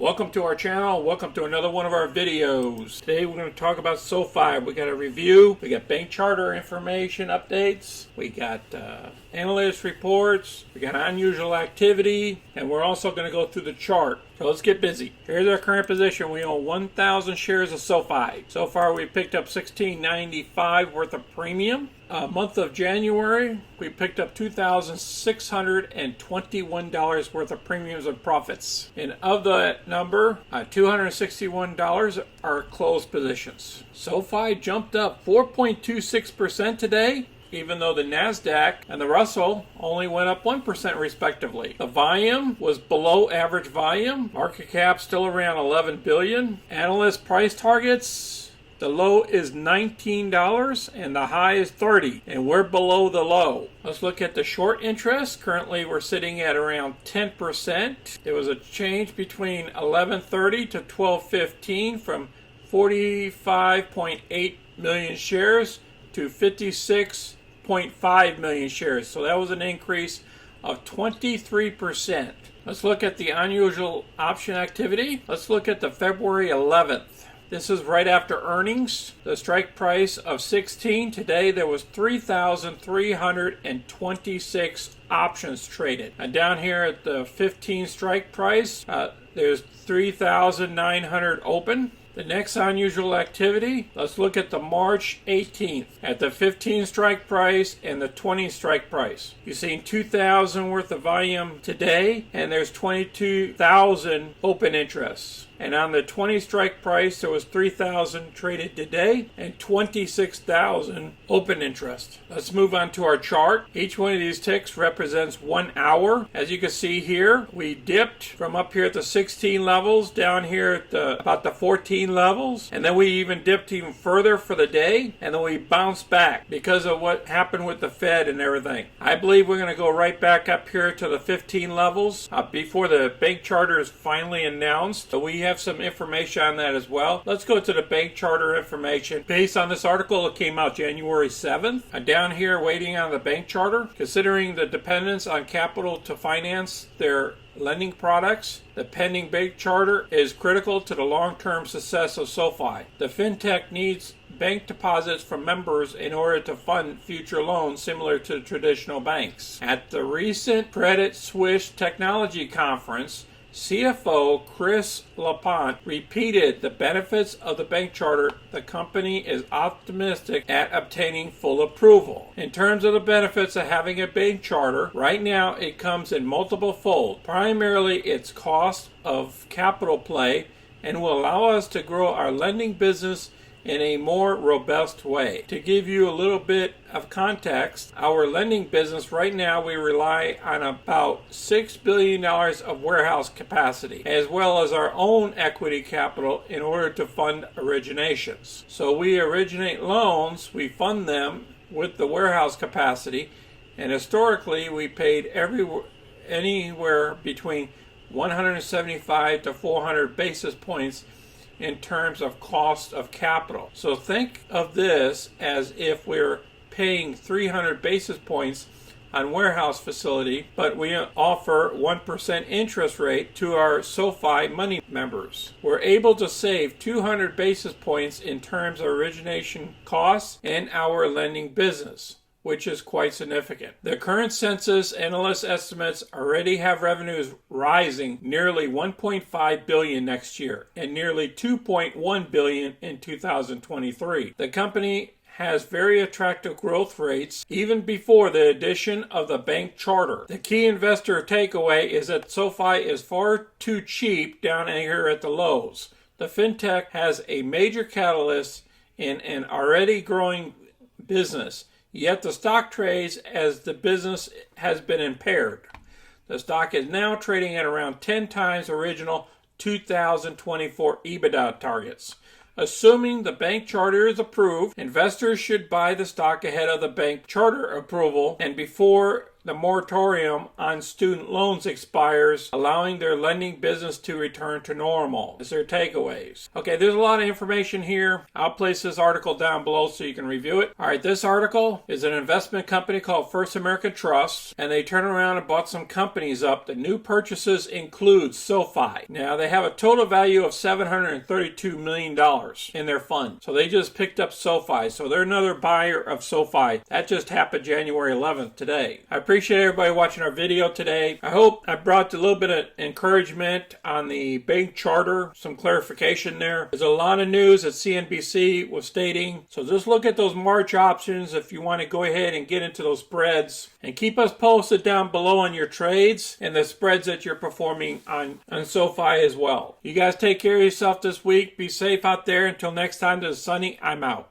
Welcome to our channel. Welcome to another one of our videos. Today we're going to talk about SoFi. We got a review. We got bank charter information updates. We got analyst reports. We got unusual activity. And we're also going to go through the chart. So let's get busy. Here's our current position. We own 1,000 shares of SoFi. So far we picked up $16.95 worth of premium. Month of January, we picked up $2,621 worth of premiums and profits. And of that number, $261 are closed positions. SoFi jumped up 4.26% today, even though the NASDAQ and the Russell only went up 1% respectively. The volume was below average volume. Market cap still around 11 billion. Analyst price targets, the low is $19 and the high is 30, and we're below the low. Let's look at the short interest. Currently we're sitting at around 10%. There was a change between 11:30 to 12:15 from 45.8 million shares to 56.5 million shares. So that was an increase of 23%. Let's look at the unusual option activity. Let's look at the February 11th. This is right after earnings. The strike price of 16. Today there was 3,326 options traded. And down here at the 15 strike price, there's 3,900 open. The next unusual activity, let's look at the March 18th at the 15 strike price and the 20 strike price. You've seen 2,000 worth of volume today, and there's 22,000 open interests. And on the 20 strike price, there was 3,000 traded today and 26,000 open interest. Let's move on to our chart. Each one of these ticks represents 1 hour. As you can see here, we dipped from up here at the 16 levels down here at about the 14 levels. And then we even dipped even further for the day. And then we bounced back because of what happened with the Fed and everything. I believe we're going to go right back up here to the 15 levels before the bank charter is finally announced. So we have some information on that as well. Let's go to the bank charter information. Based on this article, it came out January 7th. Down here waiting on the bank charter, considering the dependence on capital to finance their lending products, the pending bank charter is critical to the long-term success of SoFi. The fintech needs bank deposits from members in order to fund future loans similar to traditional banks. At the recent Credit Suisse Technology Conference, CFO Chris LaPont repeated the benefits of the bank charter. The company is optimistic at obtaining full approval. In terms of the benefits of having a bank charter, right now it comes in multiple fold. Primarily its cost of capital play and will allow us to grow our lending business in a more robust way. To give you a little bit of context, our lending business right now, we rely on about $6 billion of warehouse capacity, as well as our own equity capital in order to fund originations. So we originate loans, we fund them with the warehouse capacity, and historically we paid anywhere between 175 to 400 basis points in terms of cost of capital. So think of this as if we're paying 300 basis points on warehouse facility, but we offer 1% interest rate to our SoFi Money members. We're able to save 200 basis points in terms of origination costs in our lending business, which is quite significant. The current census analyst estimates already have revenues rising nearly $1.5 billion next year and nearly $2.1 billion in 2023. The company has very attractive growth rates even before the addition of the bank charter. The key investor takeaway is that SoFi is far too cheap down here at the lows. The fintech has a major catalyst in an already growing business. Yet the stock trades as the business has been impaired. The stock is now trading at around 10 times original 2024 EBITDA targets. Assuming the bank charter is approved, investors should buy the stock ahead of the bank charter approval and before the moratorium on student loans expires, allowing their lending business to return to normal. Is their takeaways. Okay, there's a lot of information here. I'll place this article down below so you can review it. All right, this article is an investment company called First American Trust, and they turned around and bought some companies up. The new purchases include SoFi. Now, they have a total value of $732 million in their fund. So they just picked up SoFi. So they're another buyer of SoFi. That just happened January 11th today. I appreciate everybody watching our video today. I hope I brought a little bit of encouragement on the bank charter, some clarification there. There's a lot of news that CNBC was stating. So just look at those March options if you want to go ahead and get into those spreads. And keep us posted down below on your trades and the spreads that you're performing on SoFi as well. You guys take care of yourself this week. Be safe out there. Until next time, this is Sunny. I'm out.